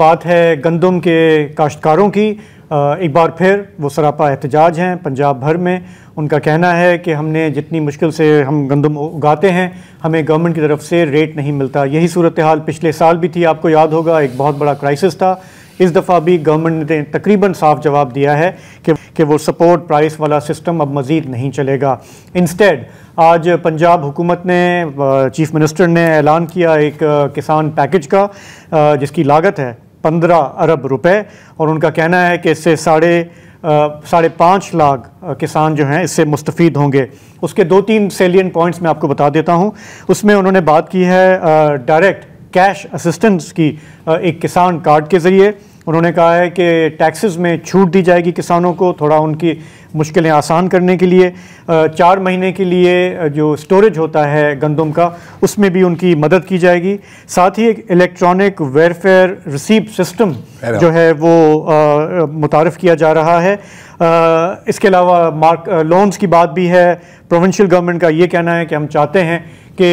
बात है गंदम के काश्तकारों की। एक बार फिर वो सरापा एहतजाज हैं पंजाब भर में। उनका कहना है कि हमने जितनी मुश्किल से हम गंदम उगाते हैं, हमें गवर्नमेंट की तरफ से रेट नहीं मिलता। यही सूरत हाल पिछले साल भी थी, आपको याद होगा, एक बहुत बड़ा क्राइसिस था। इस दफ़ा भी गवर्नमेंट ने तकरीबन साफ जवाब दिया है कि वो सपोर्ट प्राइस वाला सिस्टम अब मज़ीद नहीं चलेगा। इंस्टेड आज पंजाब हुकूमत ने, चीफ मिनिस्टर ने ऐलान किया एक किसान पैकेज का जिसकी लागत है 15 अरब रुपए, और उनका कहना है कि इससे साढ़े 5 लाख किसान जो हैं इससे मुस्तफ़ीद होंगे। उसके 2-3 सेलियंट पॉइंट्स मैं आपको बता देता हूँ। उसमें उन्होंने बात की है डायरेक्ट कैश असिस्टेंस की, एक किसान कार्ड के ज़रिए। उन्होंने कहा है कि टैक्सेस में छूट दी जाएगी किसानों को, थोड़ा उनकी मुश्किलें आसान करने के लिए। 4 महीने के लिए जो स्टोरेज होता है गंदम का, उसमें भी उनकी मदद की जाएगी। साथ ही एक इलेक्ट्रॉनिक वेलफेयर रिसीप्ट सिस्टम जो है वो मुतारफ़ किया जा रहा है। इसके अलावा लोन्स की बात भी है। प्रोविंशियल गवर्नमेंट का ये कहना है कि हम चाहते हैं कि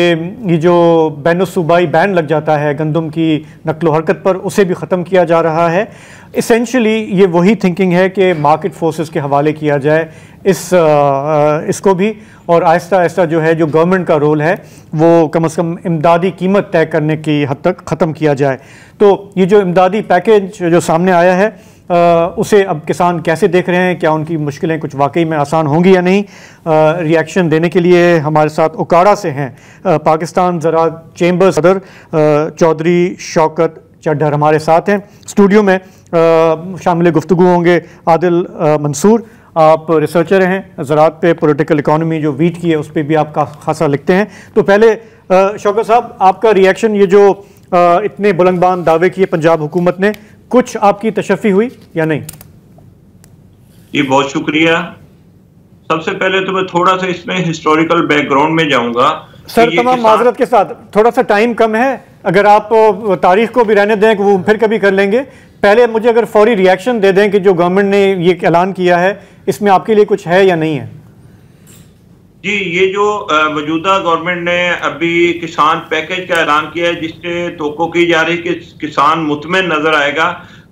ये जो बैनुसूबाई बैन लग जाता है गंदम की नकलो हरकत पर, उसे भी ख़त्म किया जा रहा है। इसेंशली ये वही थिंकिंग है कि मार्केट फोर्सेस के हवाले किया जाए इसको भी, और आहिस्ता आहिस्ता जो है जो गवर्नमेंट का रोल है वो कम से कम इमदादी कीमत तय करने की हद तक ख़त्म किया जाए। तो ये जो इमदादी पैकेज जो सामने आया है उसे अब किसान कैसे देख रहे हैं, क्या उनकी मुश्किलें कुछ वाकई में आसान होंगी या नहीं? रिएक्शन देने के लिए हमारे साथ उकाड़ा से हैं पाकिस्तान ज़राअत चैम्बर सदर चौधरी शौकत चड्ढर हमारे साथ हैं। स्टूडियो में शामिल गुफ्तगू होंगे आदिल मंसूर। आप रिसर्चर हैं ज़राअत पे, पॉलिटिकल इकोनॉमी जो वीट की है उस पर भी आप खासा लिखते हैं। तो पहले शौकत साहब, आपका रिएक्शन, ये जो इतने बुलंदबान दावे किए पंजाब हुकूमत ने, कुछ आपकी तशफ़ी हुई या नहीं? जी बहुत शुक्रिया। सबसे पहले तो मैं थोड़ा सा इसमें हिस्टोरिकल बैकग्राउंड में जाऊंगा। सर तमाम माजरत के साथ, थोड़ा सा टाइम कम है, अगर आप तारीख को भी रहने दें कि वो फिर कभी कर लेंगे। पहले मुझे अगर फौरी रिएक्शन दे दें कि जो गवर्नमेंट ने ये ऐलान किया है इसमें आपके लिए कुछ है या नहीं है? जी, ये जो मौजूदा गवर्नमेंट ने अभी किसान पैकेज का ऐलान किया है जिससे तवक्को की जा रही है कि किसान मुतमईन नजर आएगा।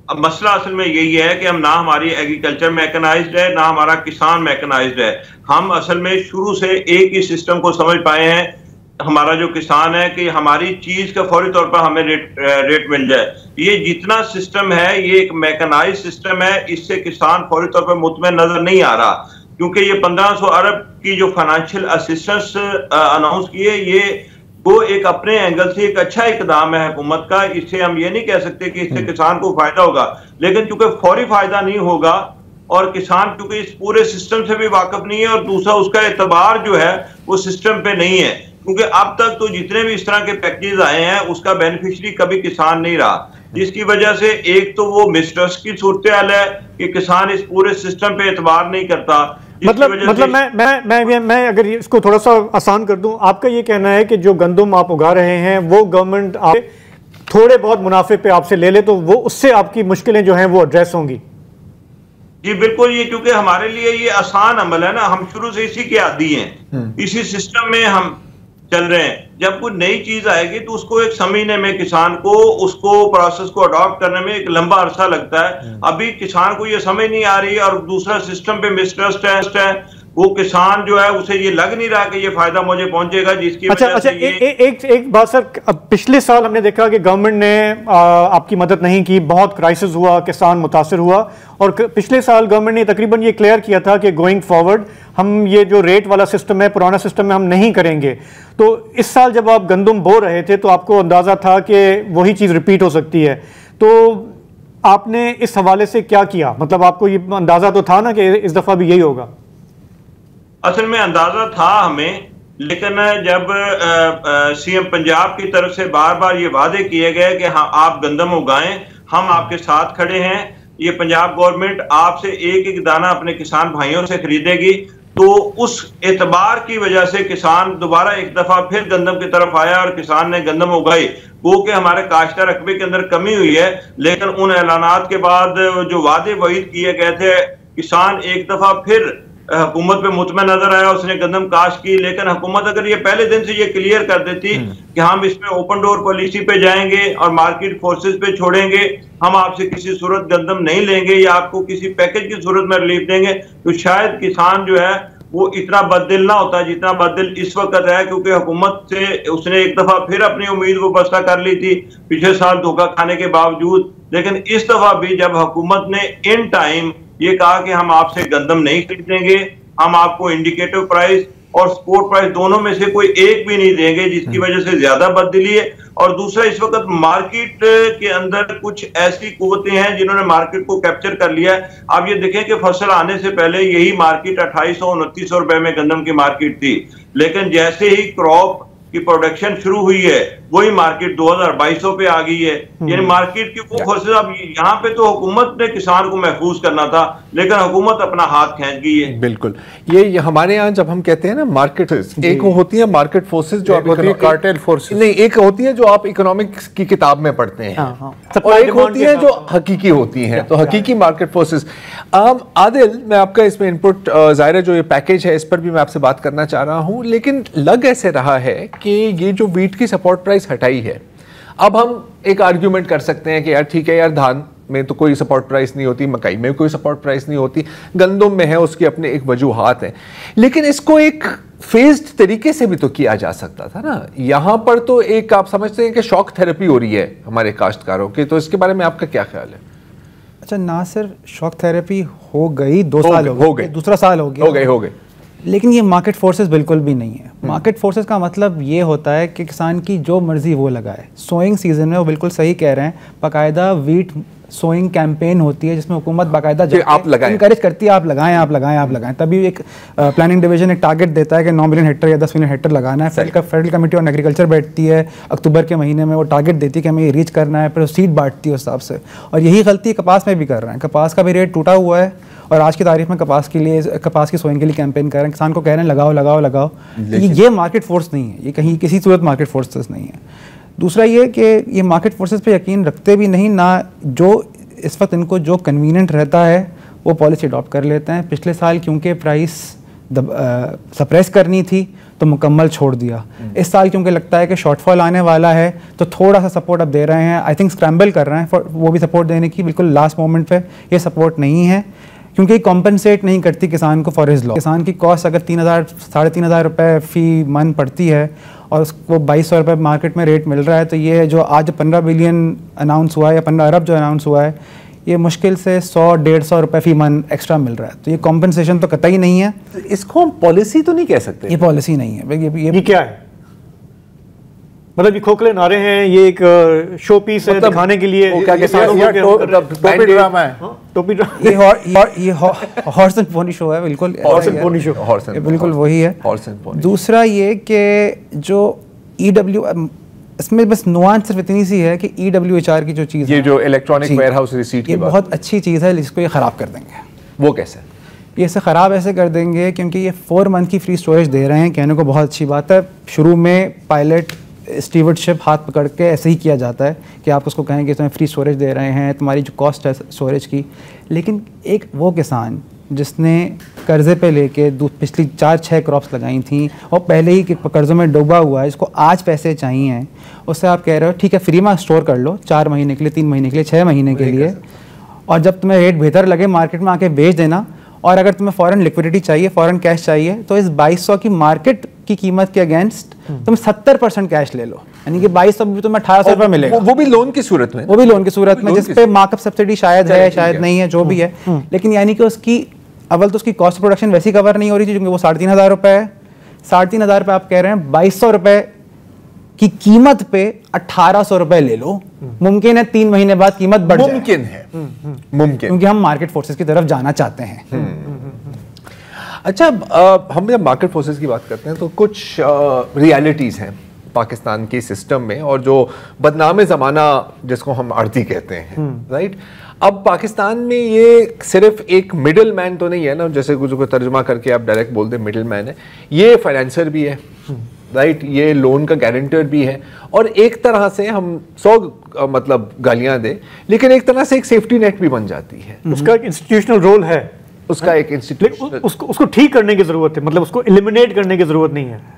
अब मसला असल में यही है कि हम ना हमारी एग्रीकल्चर मैकेनाइज्ड है, ना हमारा किसान मैकेनाइज्ड है। हम असल में शुरू से एक ही सिस्टम को समझ पाए हैं, हमारा जो किसान है, कि हमारी चीज का फौरी तौर पर हमें रेट मिल जाए। ये जितना सिस्टम है ये एक मैकेनाइज सिस्टम है, इससे किसान फौरी तौर पर मुतमईन नजर नहीं आ रहा, क्योंकि ये 1500 अरब की जो फाइनेंशियल असिस्टेंस अनाउंस की है, ये वो एक अपने एंगल से एक अच्छा इकदाम है हुकूमत का। इससे हम ये नहीं कह सकते कि इससे किसान को फायदा होगा, लेकिन चूंकि फौरी फायदा नहीं होगा और किसान क्योंकि इस पूरे सिस्टम से भी वाकिफ नहीं है, और दूसरा उसका एतबार जो है वो सिस्टम पे नहीं है, क्योंकि अब तक तो जितने भी इस तरह के पैकेजेस आए हैं उसका बेनिफिशियरी कभी किसान नहीं रहा, जिसकी वजह से एक तो वो मिसट्रस्ट की सूरत हाल है कि किसान इस पूरे सिस्टम पे एतबार नहीं करता। मतलब मैं अगर इसको थोड़ा सा आसान कर दूं, आपका ये कहना है कि जो गंदम आप उगा रहे हैं वो गवर्नमेंट आप थोड़े बहुत मुनाफे पे आपसे ले ले तो वो उससे आपकी मुश्किलें जो हैं वो एड्रेस होंगी? जी बिल्कुल, ये क्योंकि हमारे लिए ये आसान अमल है ना, हम शुरू से इसी के आदी हैं, इसी सिस्टम में हम चल रहे हैं। जब कोई नई चीज आएगी तो उसको एक समझने में किसान को उसको प्रोसेस को अडॉप्ट करने में एक लंबा अरसा लगता है। अभी किसान को ये समझ नहीं आ रही है, और दूसरा सिस्टम पे मिसट्रस्ट है, वो किसान जो है उसे ये लग नहीं रहा कि ये फायदा मुझे पहुंचेगा, जिसकी वजह से एक बात सर, पिछले साल हमने देखा कि गवर्नमेंट ने आपकी मदद नहीं की, बहुत क्राइसिस हुआ, किसान मुतासर हुआ, और पिछले साल गवर्नमेंट ने तकरीबन ये क्लियर किया था कि गोइंग फॉरवर्ड हम ये जो रेट वाला सिस्टम है, पुराना सिस्टम में हम नहीं करेंगे। तो इस साल जब आप गंदम बो रहे थे तो आपको अंदाजा था कि वही चीज़ रिपीट हो सकती है, तो आपने इस हवाले से क्या किया? मतलब आपको ये अंदाजा तो था ना कि इस दफ़ा भी यही होगा? असल में अंदाजा था हमें, लेकिन जब सीएम पंजाब की तरफ से बार बार ये वादे किए गए कि हाँ आप गंदम उगाएं, हम आपके साथ खड़े हैं, ये पंजाब गवर्नमेंट आपसे एक एक दाना अपने किसान भाइयों से खरीदेगी, तो उस एतबार की वजह से किसान दोबारा एक दफा फिर गंदम की तरफ आया और किसान ने गंदम उगाई। वो कि हमारे काश्ता रकबे के अंदर कमी हुई है, लेकिन उन ऐलानात के बाद जो वादे वहीद किए गए थे, किसान एक दफा फिर हुकूमत पे मुतमईन नजर आया, उसने गंदम काश्त की। लेकिन हुकूमत अगर ये पहले दिन से ये क्लियर कर देती कि हम इसमें ओपन डोर पॉलिसी पे जाएंगे और मार्केट फोर्सेस पे छोड़ेंगे, हम आपसे किसी सूरत गंदम नहीं लेंगे या आपको किसी पैकेज की सूरत में रिलीफ देंगे, तो शायद किसान जो है वो इतना बददिल ना होता जितना बददिल इस वक्त है। क्योंकि हुकूमत से उसने एक दफा फिर अपनी उम्मीद वो बस्ता कर ली थी पिछले साल धोखा खाने के बावजूद। लेकिन इस दफा भी जब हुकूमत ने इन टाइम ये कहा कि हम आपसे गंदम नहीं खरीदेंगे, हम आपको इंडिकेटिव प्राइस और स्पोर्ट प्राइस दोनों में से कोई एक भी नहीं देंगे, जिसकी वजह से ज्यादा बददिली है। और दूसरा, इस वक्त मार्केट के अंदर कुछ ऐसी कुव्वतें हैं जिन्होंने मार्केट को कैप्चर कर लिया है। आप ये देखें कि फसल आने से पहले यही मार्केट 2800-2900 रुपए में गंदम की मार्केट थी, लेकिन जैसे ही क्रॉप की प्रोडक्शन शुरू हुई है वही मार्केट 2200 पे आ गई है। यानी मार्केट की वो फोर्सेस, अब यहाँ पे तो हुकूमत ने किसान को महफूज करना था, लेकिन हुकूमत अपना हाथ खींच गई है। बिल्कुल, ये हमारे यहाँ जब हम कहते हैं ना मार्केट, एक होती है मार्केट फोर्सेस जो आप कार्टेल फोर्सेस, नहीं, एक होती है जो आप इकोनॉमिक्स की किताब में पढ़ते हैं, और एक होती है जो हकीकी होती है। तो हकीकी मार्केट फोर्सेस। आदिल, मैं आपका इसमें इनपुट, ज़ाहिर जो ये पैकेज है इस पर भी मैं आपसे बात करना चाह रहा हूँ, लेकिन लग ऐसे रहा है कि ये जो वीट की सपोर्ट प्राइस हटाई है, अब हम एक आर्ग्यूमेंट कर सकते हैं कि यार ठीक है यार, धान में तो कोई सपोर्ट प्राइस नहीं होती, मकई में कोई सपोर्ट प्राइस नहीं होती, गंदम में है, उसकी अपने एक वजूहात हैं, लेकिन इसको एक फेज्ड तरीके से भी तो किया जा सकता था ना। यहां पर तो एक आप समझते हैं कि शॉक थेरेपी हो रही है हमारे काश्तकारों की, तो इसके बारे में आपका क्या ख्याल है? अच्छा, ना सिर्फ शॉक थेरेपी हो गई, 2 साल हो गए, दूसरा साल हो गए, लेकिन ये मार्केट फोर्सेस बिल्कुल भी नहीं है। मार्केट फोर्सेस का मतलब ये होता है कि किसान की जो मर्जी वो लगाए। सोइंग सीजन में वो बिल्कुल सही कह रहे हैं, बाकायदा वीट सोइंग कैंपेन होती है जिसमें हुकूमत बाकायदा इनकरेज करती है, आप लगाएं। तभी एक प्लानिंग डिवीजन एक टारगेट देता है कि 9 मिलियन हेक्टर या 10 मिलियन हेक्टर लगाना है। फेडरल कमेटी ऑन एग्रीकल्चर बैठती है अक्टूबर के महीने में, वो टारगेट देती है कि हमें ये रीच करना है, फिर सीड बांटती है उस हिसाब से। और यही गलती कपास में भी कर रहे हैं। कपास का भी रेट टूटा हुआ है और आज की तारीख में कपास की सोइंग के लिए कैंपेन कर रहे हैं, किसान को कह रहे हैं लगाओ। ये मार्केट फोर्स नहीं है, ये कहीं किसी सूरत मार्केट फोर्सेस नहीं है। दूसरा ये कि ये मार्केट फोर्सेस पे यकीन रखते भी नहीं ना, जो इस वक्त इनको जो कन्वीनियंट रहता है वो पॉलिसी अडॉप्ट कर लेते हैं। पिछले साल क्योंकि प्राइस सप्रेस करनी थी तो मुकम्मल छोड़ दिया। इस साल क्योंकि लगता है कि शॉर्टफॉल आने वाला है तो थोड़ा सा सपोर्ट अब दे रहे हैं। आई थिंक स्क्रैम्बल कर रहे हैं वो भी सपोर्ट देने की, बिल्कुल लास्ट मोमेंट पे ये सपोर्ट नहीं है क्योंकि कॉम्पनसेट नहीं करती किसान को फॉर हिज लॉस। किसान की कॉस्ट अगर 3,000-3,500 रुपये फी मन पड़ती है और उसको 2200 रुपये मार्केट में रेट मिल रहा है, तो ये जो आज 15 बिलियन अनाउंस हुआ है या 15 अरब जो अनाउंस हुआ है, ये मुश्किल से 100-150 रुपये फी मन एक्स्ट्रा मिल रहा है। तो ये कॉम्पनसेशन तो कतई नहीं है। तो इसको हम पॉलिसी तो नहीं कह सकते। ये पॉलिसी नहीं है। ये क्या है? मतलब ये खोखले नारे हैं, ये एक शो पीस है दिखाने के लिए। टोपी ड्रामा है, टोपी ये हॉर्स एंड पोनी शो है। बिल्कुल हॉर्स एंड पोनी शो, बिल्कुल वही है। दूसरा ये कि जो EW, इसमें बस नुआंस सिर्फ इतनी सी है कि EWHR की जो चीज़, ये जो इलेक्ट्रॉनिक वेयरहाउस रिसीट, ये बहुत अच्छी चीज़ है, जिसको ये ख़राब कर देंगे। वो कैसे? ये इसे ख़राब ऐसे कर देंगे क्योंकि ये 4 मंथ की फ्री स्टोरेज दे रहे हैं। कहने को बहुत अच्छी बात है, शुरू में पायलट स्टीवर्डशिप हाथ पकड़ के ऐसे ही किया जाता है कि आप उसको कहें कि तुम्हें फ्री स्टोरेज दे रहे हैं, तुम्हारी जो कॉस्ट है स्टोरेज की। लेकिन एक वो किसान जिसने कर्ज़े पे लेके पिछली 4-6 क्रॉप्स लगाई थी और पहले ही कर्ज़ों में डूबा हुआ है, इसको आज पैसे चाहिए, उससे आप कह रहे हो ठीक है फ्री में स्टोर कर लो 4 महीने के लिए, 3 महीने के लिए, 6 महीने के लिए, और जब तुम्हें रेट बेहतर लगे मार्केट में आके बेच देना। और अगर तुम्हें फ़ॉरेन लिक्विडिटी चाहिए, फ़ॉरेन कैश चाहिए, तो इस 2200 की मार्केट की कीमत के अगेंस्ट तुम 70% कैश ले लो, यानी कि 2200 भी तुम्हें 1800 रुपये मिलेगा। वो भी लोन की सूरत में, जिस पे मार्कअप सब्सिडी शायद है, शायद नहीं है, जो भी है। लेकिन यानी कि उसकी अव्वल तो उसकी कॉस्ट प्रोडक्शन वैसी कवर नहीं हो रही थी क्योंकि वो 3,500 रुपये है। 3,500 रुपये आप कह रहे हैं, 2200 रुपये की कीमत पे 1800 रुपये ले लो। मुमकिन है 3 महीने बाद कीमत बढ़ जाए, मुमकिन है, मुमकिन, क्योंकि हम मार्केट फोर्सेस की तरफ जाना चाहते हैं। अच्छा, हम जब मार्केट फोर्सेस की बात करते हैं तो कुछ रियलिटीज़ हैं पाकिस्तान के सिस्टम में, और जो बदनाम ज़माना जिसको हम आड़ती कहते हैं, राइट। अब पाकिस्तान में ये सिर्फ एक मिडिल मैन तो नहीं है ना, जैसे कुछ को तर्जुमा करके आप डायरेक्ट बोल दें मिडिल मैन है, ये फाइनेंसर भी है, राइट, ये लोन का गारंटर भी है, और एक तरह से हम 100 मतलब गालियां दे, लेकिन एक तरह से एक सेफ्टी नेट भी बन जाती है। उसका एक इंस्टीट्यूशनल रोल है। उसका एक इंस्टीट्यूशन, उसको ठीक करने की जरूरत है, मतलब उसको एलिमिनेट करने की जरूरत नहीं है।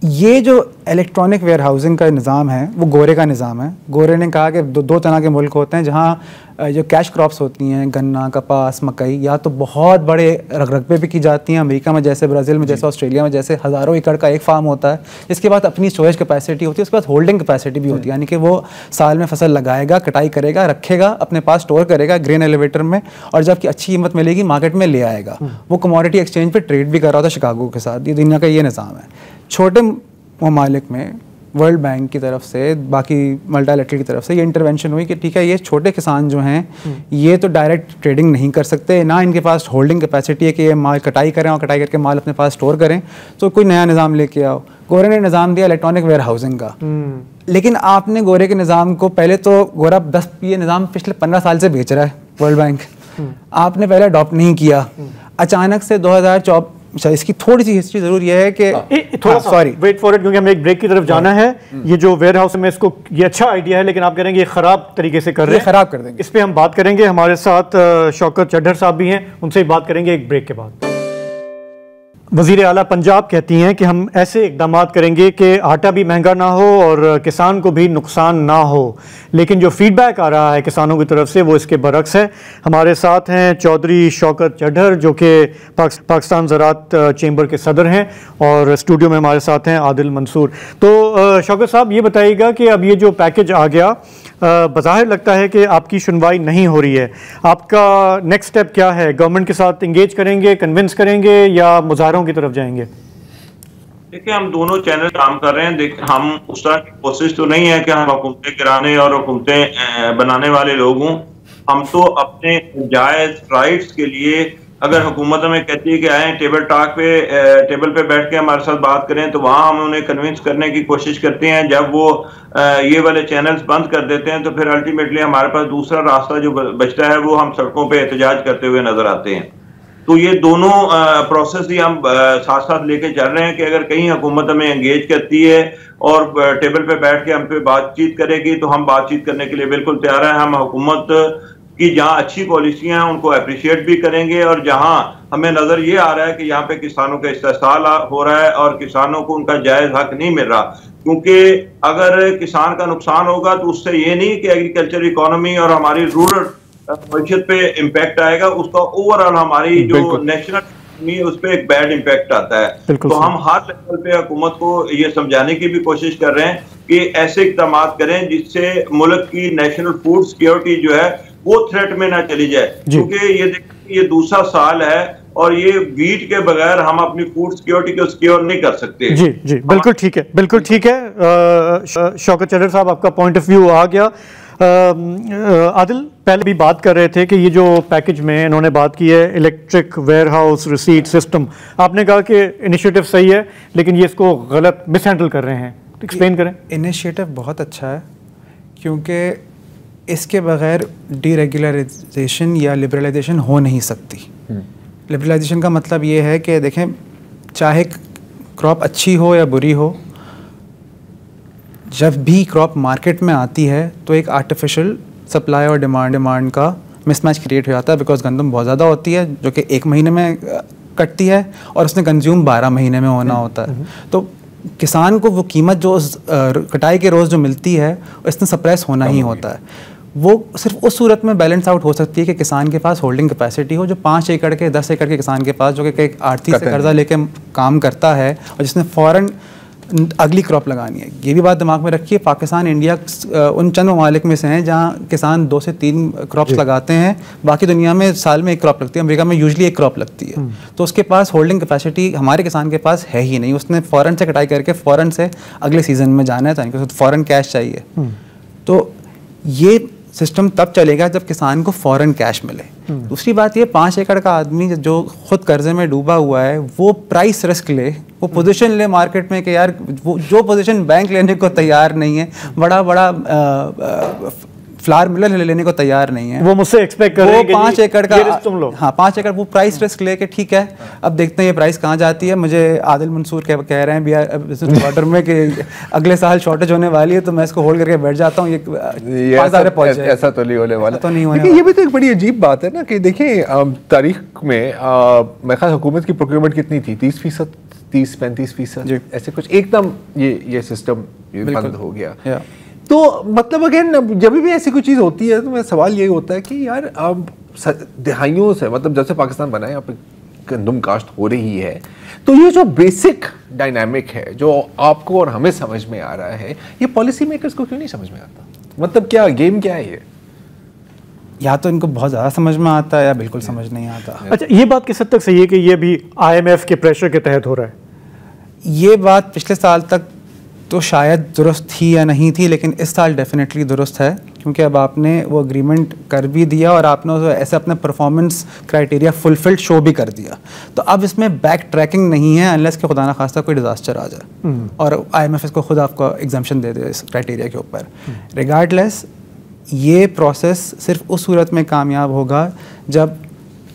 ये जो इलेक्ट्रॉनिक वेयर हाउसिंग का निज़ाम है वो गोरे का निज़ाम है। गोरे ने कहा कि दो तरह के मुल्क होते हैं जहाँ जो कैश क्रॉप्स होती हैं, गन्ना, कपास, मकई, या तो बहुत बड़े रकबे पे की जाती हैं। अमेरिका में जैसे, ब्राज़ील में जैसे, ऑस्ट्रेलिया में जैसे हज़ारों एकड़ का एक फार्म होता है, जिसके बाद अपनी स्टोरेज कैपेसिटी होती है, उसके बाद होल्डिंग कैपेसिटी भी होती है, यानी कि वो साल में फसल लगाएगा, कटाई करेगा, रखेगा, अपने पास स्टोर करेगा ग्रेन एलिवेटर में, और जबकि अच्छी कीमत मिलेगी मार्केट में ले आएगा। वो कमोडिटी एक्सचेंज पर ट्रेड भी कर रहा था शिकागो के साथ। ये दुनिया का ये निज़ाम है। छोटे ममालिक में वर्ल्ड बैंक की तरफ से, बाकी मल्टीलैटरल की तरफ से ये इंटरवेंशन हुई कि ठीक है, ये छोटे किसान जो हैं ये तो डायरेक्ट ट्रेडिंग नहीं कर सकते, ना इनके पास होल्डिंग कैपेसिटी है कि ये माल कटाई करें और कटाई करके माल अपने पास स्टोर करें, तो कोई नया निज़ाम लेके आओ। गोरे ने निज़ाम दिया इलेक्ट्रॉनिक वेयर हाउसिंग का। लेकिन आपने गोरे के निज़ाम को पहले तो, गोरा 10 ये निज़ाम पिछले 15 साल से बेच रहा है वर्ल्ड बैंक, आपने पहले अडॉप्ट नहीं किया। अचानक से 2024, इसकी थोड़ी सी हिस्ट्री जरूर ये है कि थोड़ा सॉरी वेट फॉर इट, क्योंकि हमें एक ब्रेक की तरफ जाना है। ये जो वेयर हाउस में, इसको ये अच्छा आइडिया है, लेकिन आप कह रहे हैं ये खराब तरीके से कर रहे हैं, खराब कर देंगे। इस पे हम बात करेंगे। हमारे साथ शौकत चड्ढर साहब भी हैं, उनसे ही बात करेंगे एक ब्रेक के बाद। वज़ीर आला पंजाब कहती हैं कि हम ऐसे इक़दाम करेंगे कि आटा भी महंगा ना हो और किसान को भी नुकसान ना हो, लेकिन जो फीडबैक आ रहा है किसानों की तरफ से वो इसके बरक्स है। हमारे साथ हैं चौधरी शौकत चड्ढर जो कि पाकिस्तान ज़राअत चैम्बर के सदर हैं, और स्टूडियो में हमारे साथ हैं आदिल मंसूर। तो शौकत साहब, ये बताइएगा कि अब ये जो पैकेज आ गया, बज़ाहिर लगता है कि आपकी सुनवाई नहीं हो रही है, आपका नेक्स्ट स्टेप क्या है? गवर्नमेंट के साथ इंगेज करेंगे, कन्विंस करेंगे, या मुज़ाहरों की तरफ जाएंगे? देखिए, हम दोनों चैनल काम कर रहे हैं। देखिए, हम उस तरह की कोशिश तो नहीं है कि हम हुकूमतें गिराने और हुकूमतें बनाने वाले लोग हों। हम तो अपने जायज़ राइट्स के लिए, अगर हुकूमत हमें कहती है कि आए टेबल पे बैठ के हमारे साथ बात करें, तो वहाँ हम उन्हें कन्विंस करने की कोशिश करते हैं। जब वो ये वाले चैनल्स बंद कर देते हैं, तो फिर अल्टीमेटली हमारे पास दूसरा रास्ता जो बचता है वो हम सड़कों पे एहतजाज करते हुए नजर आते हैं। तो ये दोनों प्रोसेस ही हम साथ साथ लेके चल रहे हैं कि अगर कहीं हुकूमत हमें एंगेज करती है और टेबल पे बैठ के हम पे बातचीत करेगी, तो हम बातचीत करने के लिए बिल्कुल तैयार हैं। हम हुकूमत कि जहां अच्छी पॉलिसियां हैं उनको अप्रिशिएट भी करेंगे, और जहां हमें नजर ये आ रहा है कि यहाँ पे किसानों का इस्तेहसाल हो रहा है और किसानों को उनका जायज हक नहीं मिल रहा, क्योंकि अगर किसान का नुकसान होगा तो उससे ये नहीं कि एग्रीकल्चर इकोनॉमी और हमारी रूरल मैशत पे इम्पैक्ट आएगा, उसका ओवरऑल हमारी जो नेशनल इकोनॉमी है उस पर एक बैड इम्पैक्ट आता है। तो हम हर लेवल पे हुकूमत को ये समझाने की भी कोशिश कर रहे हैं कि ऐसे इक़दाम करें जिससे मुल्क की नेशनल फूड सिक्योरिटी जो है वो थ्रेट में ना चली जाए, क्योंकि ये दूसरा साल है और ये वीट के बगैर हम अपनी फूड सिक्योरिटी को सिक्योर नहीं कर सकते। जी जी, बिल्कुल ठीक है, बिल्कुल ठीक है। शौकत चड्ढर साहब, आपका पॉइंट ऑफ व्यू आ गया। आदिल पहले भी बात कर रहे थे कि ये जो पैकेज में इन्होंने बात की है electric warehouse receipt system, आपने कहा कि इनिशिएटिव सही है, लेकिन ये इसको गलत मिसहैंडल कर रहे हैं, एक्सप्लेन करें। इनिशिएटिव बहुत अच्छा है, क्योंकि इसके बगैर डीरेगुलराइजेशन या लिबरलाइजेशन हो नहीं सकती। लिबरलाइजेशन का मतलब ये है कि देखें, चाहे क्रॉप अच्छी हो या बुरी हो, जब भी क्रॉप मार्केट में आती है तो एक आर्टिफिशियल सप्लाई और डिमांड का मिसमैच क्रिएट हो जाता है, बिकॉज गंदम बहुत ज़्यादा होती है जो कि 1 महीने में कटती है और उसने कंज्यूम 12 महीने में होना होता है। तो किसान को वो कीमत जो कटाई के रोज़ जो मिलती है इसमें सप्रेस होना ही होता है। वो सिर्फ उस सूरत में बैलेंस आउट हो सकती है कि किसान के पास होल्डिंग कैपेसिटी हो, जो 5 एकड़ के 10 एकड़ के किसान के पास, जो कि एक आर्थिक से कर्जा लेके काम करता है और जिसने फ़ौरन अगली क्रॉप लगानी है। ये भी बात दिमाग में रखिए, पाकिस्तान इंडिया उन चंद ममालिक में से हैं जहाँ किसान 2 से 3 क्रॉप्स लगाते हैं, बाकी दुनिया में साल में 1 क्रॉप लगती है, अमेरिका में यूजली 1 क्रॉप लगती है। तो उसके पास होल्डिंग कैपेसिटी हमारे किसान के पास है ही नहीं। उसने फ़ौरन से कटाई करके फ़ौरन से अगले सीज़न में जाना है, तो फ़ौरन कैश चाहिए। तो ये सिस्टम तब चलेगा जब किसान को फ़ौरन कैश मिले। दूसरी बात ये, 5 एकड़ का आदमी जो खुद कर्जे में डूबा हुआ है वो प्राइस रिस्क ले, वो पोजीशन ले मार्केट में कि यार वो जो पोजीशन बैंक लेने को तैयार नहीं है, बड़ा फ्लावर मिलर लेने को तैयार नहीं है। वो मुझसे एक्सपेक्ट कर रहे हैं कि 5 एकड़ का तुम लो। हाँ 5 एकड़ वो प्राइस रिस्क लेके ठीक है, अब देखते हैं ये प्राइस कहाँ जाती है। मुझे आदिल मंसूर कह रहे हैं बिजनेस ऑर्डर में कि अगले साल शॉर्टेज होने वाली है, तो मैं इसको होल्ड करके बैठ जाता हूँ। ये ऐसा तो नहीं होने वाला, तो नहीं होने। ये भी तो एक बड़ी अजीब बात है ना कि देखिए तारीख में मैं ख्याल हुकूमत की प्रोक्योरमेंट कितनी थी, 30%, 30-35%, ऐसे कुछ एकदम ये सिस्टम बंद हो गया। तो मतलब अगेन जब भी ऐसी कोई चीज़ होती है तो मेरा सवाल यही होता है कि यार अब दहाइयों से, मतलब जब से पाकिस्तान बना है यहाँ पे गंदम काश्त हो रही है, तो ये जो बेसिक डायनामिक है जो आपको और हमें समझ में आ रहा है, ये पॉलिसी मेकर्स को क्यों नहीं समझ में आता? मतलब क्या गेम क्या है ये? या तो इनको बहुत ज़्यादा समझ में आता है या बिल्कुल समझ नहीं आता। अच्छा, ये बात किस हद तक सही है कि ये भी IMF के प्रेशर के तहत हो रहा है? ये बात पिछले साल तक तो शायद दुरुस्त थी या नहीं थी, लेकिन इस साल डेफिनेटली दुरुस्त है, क्योंकि अब आपने वो एग्रीमेंट कर भी दिया और आपने ऐसे अपने परफॉर्मेंस क्राइटेरिया फुलफिल्ड शो भी कर दिया। तो अब इसमें बैक ट्रैकिंग नहीं है अनलेस कि खुदा ना खास्ता कोई डिजास्टर आ जाए और IMF इसको खुद आपको एग्जाम्पशन दे दे इस क्राइटेरिया के ऊपर। रिगार्डलेस ये प्रोसेस सिर्फ उस सूरत में कामयाब होगा जब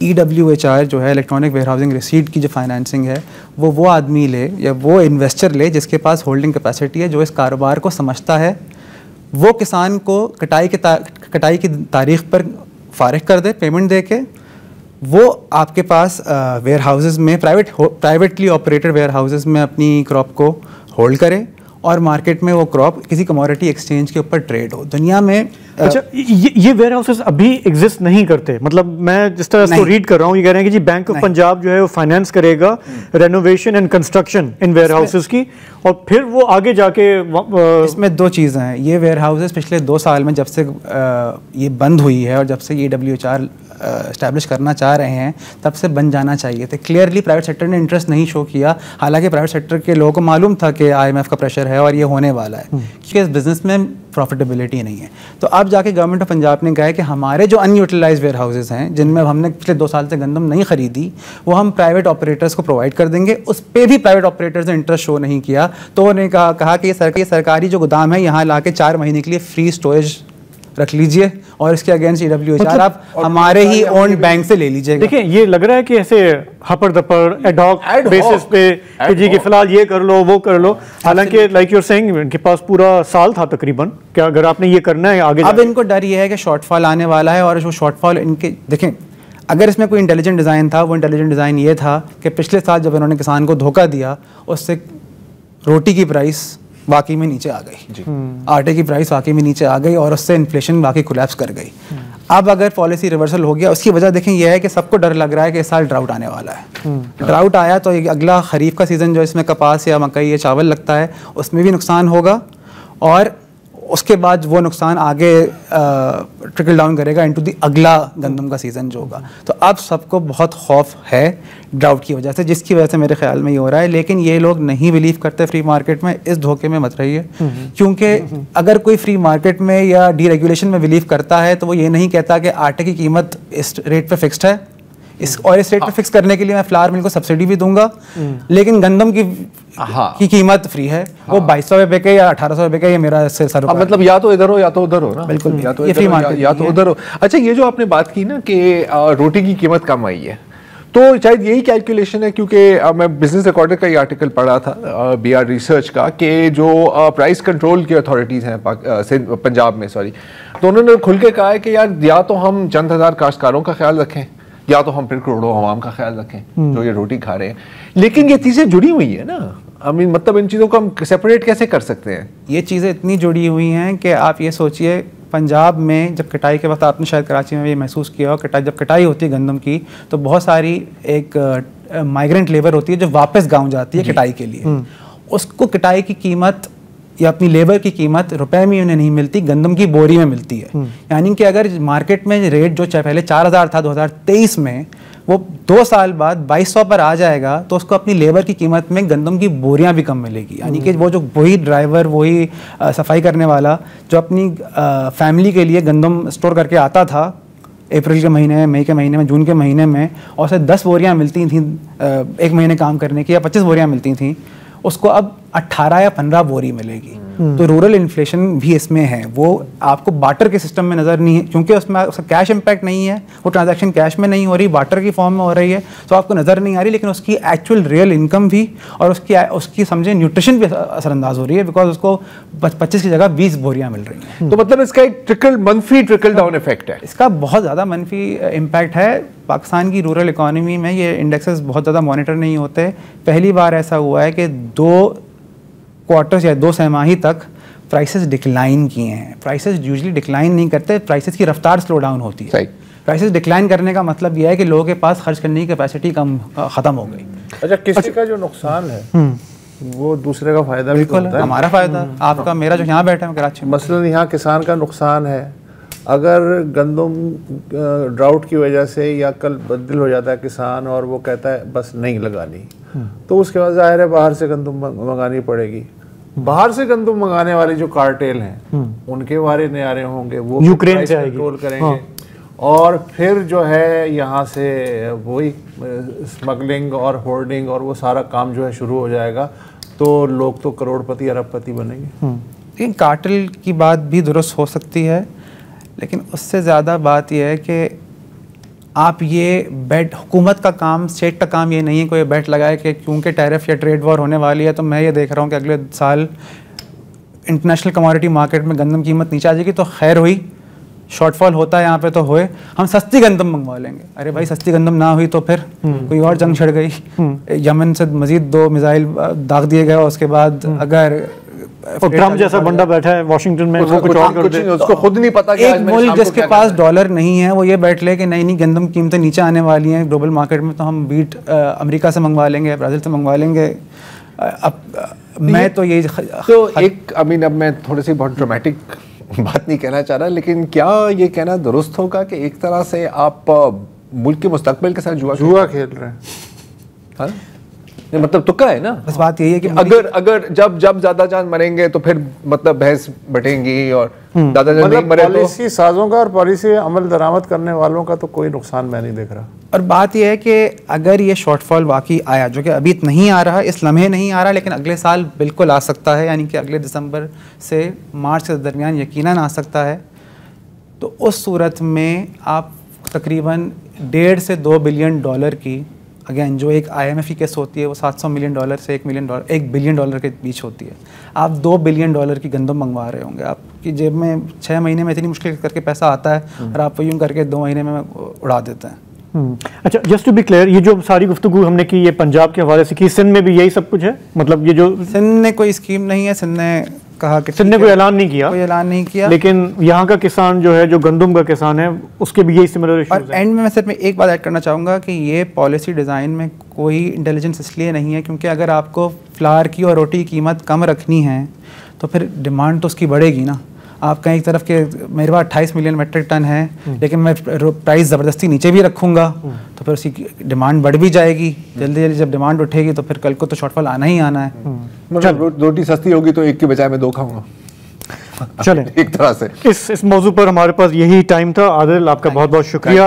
EWHR जो है इलेक्ट्रॉनिक वेयर हाउसिंग रिसीट की जो फाइनेंसिंग है वो आदमी ले या वो इन्वेस्टर ले जिसके पास होल्डिंग कैपेसिटी है, जो इस कारोबार को समझता है, वो किसान को कटाई की तारीख पर फारिग कर दे पेमेंट दे के, वो आपके पास वेयर हाउसेस में प्राइवेटली ऑपरेटेड वेयर हाउसेस में अपनी क्रॉप को होल्ड करे और मार्केट में वो क्रॉप किसी कमोडिटी एक्सचेंज के ऊपर ट्रेड हो। दुनिया में अच्छा, ये वेयर हाउसेस अभी एग्जिस्ट नहीं करते? मतलब मैं जिस तरह से रीड कर रहा हूँ, ये कह रहे हैं कि जी बैंक ऑफ पंजाब जो है वो फाइनेंस करेगा renovation and construction in warehouses की, और फिर वो आगे जाके इसमें 2 चीज़ें हैं। ये वेयर हाउसेस पिछले 2 साल में जब से ये बंद हुई है और जब से ये EWHR इस्टेब्लिश करना चाह रहे हैं तब से बन जाना चाहिए थे। क्लियरली प्राइवेट सेक्टर ने इंटरेस्ट नहीं शो किया, हालांकि प्राइवेट सेक्टर के लोगों को मालूम था कि IMF का प्रेशर है और ये होने वाला है, क्योंकि इस बिज़नेस में प्रॉफिटेबिलिटी नहीं है। तो अब जाके गवर्नमेंट ऑफ पंजाब ने कहा है कि हमारे जो अनयूटिलाइज वेयर हाउसेज हैं जिनमें हमने पिछले 2 साल से गंदम नहीं खरीदी, वो हम प्राइवेट ऑपरेटर्स को प्रोवाइड कर देंगे। उस पर भी प्राइवेट ऑपरेटर्स ने इंटरेस्ट शो नहीं किया, तो उन्होंने कहा कि ये सरकारी जो गोदाम है यहाँ ला के 4 महीने के लिए फ्री स्टोरेज रख लीजिए और इसके अगेंस्ट EWHR आप हमारे ही ओन बैंक से ले लीजिएगा। देखिए, ये लग रहा है कि ऐसे हपर दपर एडॉक बेसिस पे कि जी कि फिलहाल ये कर लो वो कर लो, हालांकि लाइक यू आर सेइंग इनके पास पूरा साल था तकरीबन। क्या अगर आपने ये करना है आगे, अब इनको डर ये है कि शॉर्टफॉल आने वाला है, और जो शॉर्टफॉल इनके देखें, अगर इसमें कोई इंटेलिजेंट डिज़ाइन था, वो इंटेलिजेंट डिज़ाइन ये था कि पिछले साल जब इन्होंने किसान को धोखा दिया, उससे रोटी की प्राइस वाकई में नीचे आ गई, आटे की प्राइस वाकई में नीचे आ गई और उससे इन्फ्लेशन वाकई कोलैप्स कर गई। अब अगर पॉलिसी रिवर्सल हो गया, उसकी वजह देखें यह है कि सबको डर लग रहा है कि इस साल ड्राउट आने वाला है। ड्राउट आया तो अगला खरीफ का सीज़न जो इसमें कपास या मकई या चावल लगता है उसमें भी नुकसान होगा, और उसके बाद वो नुकसान आगे ट्रिकल डाउन करेगा इनटू दी अगला गंदम का सीज़न जो होगा। तो अब सबको बहुत खौफ है ड्राउट की वजह से, जिसकी वजह से मेरे ख्याल में ये हो रहा है। लेकिन ये लोग नहीं बिलीव करते फ्री मार्केट में, इस धोखे में मत रहिए, क्योंकि अगर कोई फ्री मार्केट में या डीरेगुलेशन में बिलीव करता है तो वो ये नहीं कहता कि आटे की कीमत इस रेट पे फिक्स्ड है, इस रेट पे फिक्स करने के लिए मैं फ्लावर मिल को सब्सिडी भी दूंगा, लेकिन गंदम की कीमत फ्री है, वो 2200 रुपए के या 1800 रुपए के, ये मेरा सर मतलब या तो इधर हो या तो उधर हो ना। बिल्कुल, या तो फ्री मार्केट या तो उधर हो। अच्छा, ये जो आपने बात की ना कि रोटी की कीमत कम आई है, तो शायद यही कैलकुलेशन है, क्योंकि मैं बिजनेस रिकॉर्डर का ये आर्टिकल पढ़ा था BR रिसर्च का कि जो प्राइस कंट्रोल की अथॉरिटीज़ हैं पंजाब में, तो उन्होंने खुल के कहा है कि यार या तो हम चंद हज़ार काश्तकारों का ख्याल रखें या तो हम फिर करोड़ों अवाम का ख्याल रखें जो ये रोटी खा रहे हैं। लेकिन ये चीज़ें जुड़ी हुई है ना, मतलब इन चीज़ों को हम सेपरेट कैसे कर सकते हैं? ये चीज़ें इतनी जुड़ी हुई हैं कि आप ये सोचिए, पंजाब में जब कटाई के वक्त, आपने शायद कराची में ये महसूस किया हो, जब कटाई होती है गंदम की तो बहुत सारी एक माइग्रेंट लेबर होती है जो वापस गाँव जाती है कटाई के लिए। उसको कटाई की कीमत या अपनी लेबर की कीमत रुपए में उन्हें नहीं मिलती, गंदम की बोरी में मिलती है। यानी कि अगर मार्केट में रेट जो पहले 4000 था 2023 में, वो 2 साल बाद 2200 पर आ जाएगा, तो उसको अपनी लेबर की कीमत में गंदम की बोरियां भी कम मिलेगी। यानी कि वो जो वही ड्राइवर, वही सफाई करने वाला जो अपनी फैमिली के लिए गंदम स्टोर करके आता था अप्रैल के महीने में, मई के महीने में, जून के महीने में, और उसे 10 बोरियाँ मिलती थी 1 महीने काम करने की, या 25 बोरियाँ मिलती थी, उसको अब 18 या 15 बोरी मिलेगी। तो रूरल इन्फ्लेशन भी इसमें है, वो आपको बार्टर के सिस्टम में नज़र नहीं है क्योंकि उसमें उसका कैश इम्पैक्ट नहीं है, वो ट्रांजैक्शन कैश में नहीं हो रही, बार्टर की फॉर्म में हो रही है, तो आपको नज़र नहीं आ रही, लेकिन उसकी एक्चुअल रियल इनकम भी और उसकी समझे न्यूट्रिशन भी असरअंदाज हो रही है, बिकॉज उसको 25 की जगह 20 बोरियाँ मिल रही हैं। तो मतलब इसका एक मनफी ट्रिकल डाउन इफेक्ट है। इसका बहुत ज़्यादा मनफी इम्पैक्ट है। पाकिस्तान की रूरल इकॉनमी में ये इंडेक्सेस बहुत ज़्यादा मॉनिटर नहीं होते। पहली बार ऐसा हुआ है कि 2 क्वार्टर्स या 2 छमाही तक प्राइसेस डिक्लाइन किए हैं। प्राइसेस यूजुअली डिक्लाइन नहीं करते, प्राइसेस की रफ्तार स्लो डाउन होती है। प्राइसेस डिक्लाइन करने का मतलब यह है कि लोगों के पास खर्च करने की कैपेसिटी ख़त्म हो गई। अच्छा, किसी का जो नुकसान है वो दूसरे का फायदा भी बिल्कुल है। हमारा फायदा, आपका, मेरा जो यहाँ बैठा है कराची में, मसलन यहाँ किसान का नुकसान है। अगर गंदम ड्राउट की वजह से या कल बदल हो जाता है किसान और वो कहता है बस नहीं लगानी, तो उसके बाद जाहिर है बाहर से गंदम मंगानी पड़ेगी। बाहर से गंदम मंगाने वाले जो कार्टेल हैं उनके वारे न्यारे होंगे, वो यूक्रेन से कंट्रोल करेंगे। और फिर जो है यहाँ से वही स्मगलिंग और होर्डिंग और वो सारा काम जो है शुरू हो जाएगा, तो लोग तो करोड़पति अरबपति बनेंगे। लेकिन कार्टेल की बात भी दुरुस्त हो सकती है, लेकिन उससे ज़्यादा बात यह है कि आप ये बेट, हुकूमत का काम, स्टेट का काम ये नहीं है कोई बेट लगाए कि क्योंकि टैरिफ या ट्रेड वॉर होने वाली है तो मैं ये देख रहा हूँ कि अगले साल इंटरनेशनल कमोडिटी मार्केट में गंदम कीमत नीचे आ जाएगी तो खैर हुई, शॉर्टफॉल होता है यहाँ पे तो होए, हम सस्ती गंदम मंगवा लेंगे। अरे भाई, सस्ती गंदम ना हुई तो फिर कोई और जंग छिड़ गई, यमन से मजीद 2 मिसाइल दाग दिए गए, उसके बाद अगर ट्रम्प जैसा बंदा बैठा है वॉशिंगटन में, वो कुछ और कर दे, उसको खुद नहीं पता कि एक मुल्क जिसके पास डॉलर नहीं है वो ये बैठ ले कि नहीं गंदम कीमतें नीचे आने वाली हैं ग्लोबल मार्केट में, तो हम बीट अमेरिका से मंगवा लेंगे, ब्राज़ील से मंगवा लेंगे। अब मैं तो यही तो एक अब मैं थोड़ी सी बहुत ड्रामेटिक बात नहीं कहना चाह रहा, लेकिन क्या ये कहना दुरुस्त होगा कि एक तरह से आप मुल्क के मुस्तकबिल के साथ जुआ खेल रहे हैं? हाँ? मतलब तुक्का है ना। बस बात यही है कि अगर जब दादा जान मरेंगे तो फिर मतलब बहस बटेंगी और दादा जान नहीं मरे तो पॉलिसी साजों का और पॉलिसी अमल दरामद करने वालों का तो कोई नुकसान मैं नहीं देख रहा। और बात यह है कि अगर ये शॉर्टफॉल वाकई आया, जो कि अभी नहीं आ रहा, इस लम्हे नहीं आ रहा, लेकिन अगले साल बिल्कुल आ सकता है, यानी कि अगले दिसंबर से मार्च के दरमियान यकीनन आ सकता है, तो उस सूरत में आप तकरीबन $1.5 से $2 बिलियन की, अगेन जो एक IMF की केस होती है वो $700 मिलियन से $1 बिलियन के बीच होती है, आप $2 बिलियन की गंदम मंगवा रहे होंगे। आपकी जेब में 6 महीने में इतनी मुश्किल करके पैसा आता है और आप यूँ करके 2 महीने में उड़ा देते हैं। अच्छा, जस्ट टू बी क्लियर, ये जो सारी गुफ्तगू हमने की ये पंजाब के हवाले से की, सिंध में भी यही सब कुछ है? मतलब ये जो सिंध ने कोई स्कीम नहीं है, सिंध ने कहा कि सिंध ने कोई ऐलान नहीं किया, लेकिन यहाँ का किसान जो है, जो गंदम का किसान है, उसके भी यही सिमिलर इश्यूज हैं। और एंड में मैं सिर्फ एक बात ऐड करना चाहूँगा कि ये पॉलिसी डिज़ाइन में कोई इंटेलिजेंस इसलिए नहीं है क्योंकि अगर आपको फ्लावर की और रोटी की कीमत कम रखनी है तो फिर डिमांड तो उसकी बढ़ेगी ना। आप कहीं एक तरफ के मेरे पास 28 मिलियन मेट्रिक टन है, लेकिन मैं प्राइस ज़बरदस्ती नीचे भी रखूँगा तो फिर उसकी डिमांड बढ़ भी जाएगी। जल्दी जब डिमांड उठेगी तो फिर कल को तो शॉर्टफॉल आना ही आना है। मतलब रोटी सस्ती होगी तो एक के बजाय मैं 2 खाऊंगा। चलें, एक तरह से इस मौजू पर हमारे पास यही टाइम था। आदिल, आपका बहुत बहुत शुक्रिया।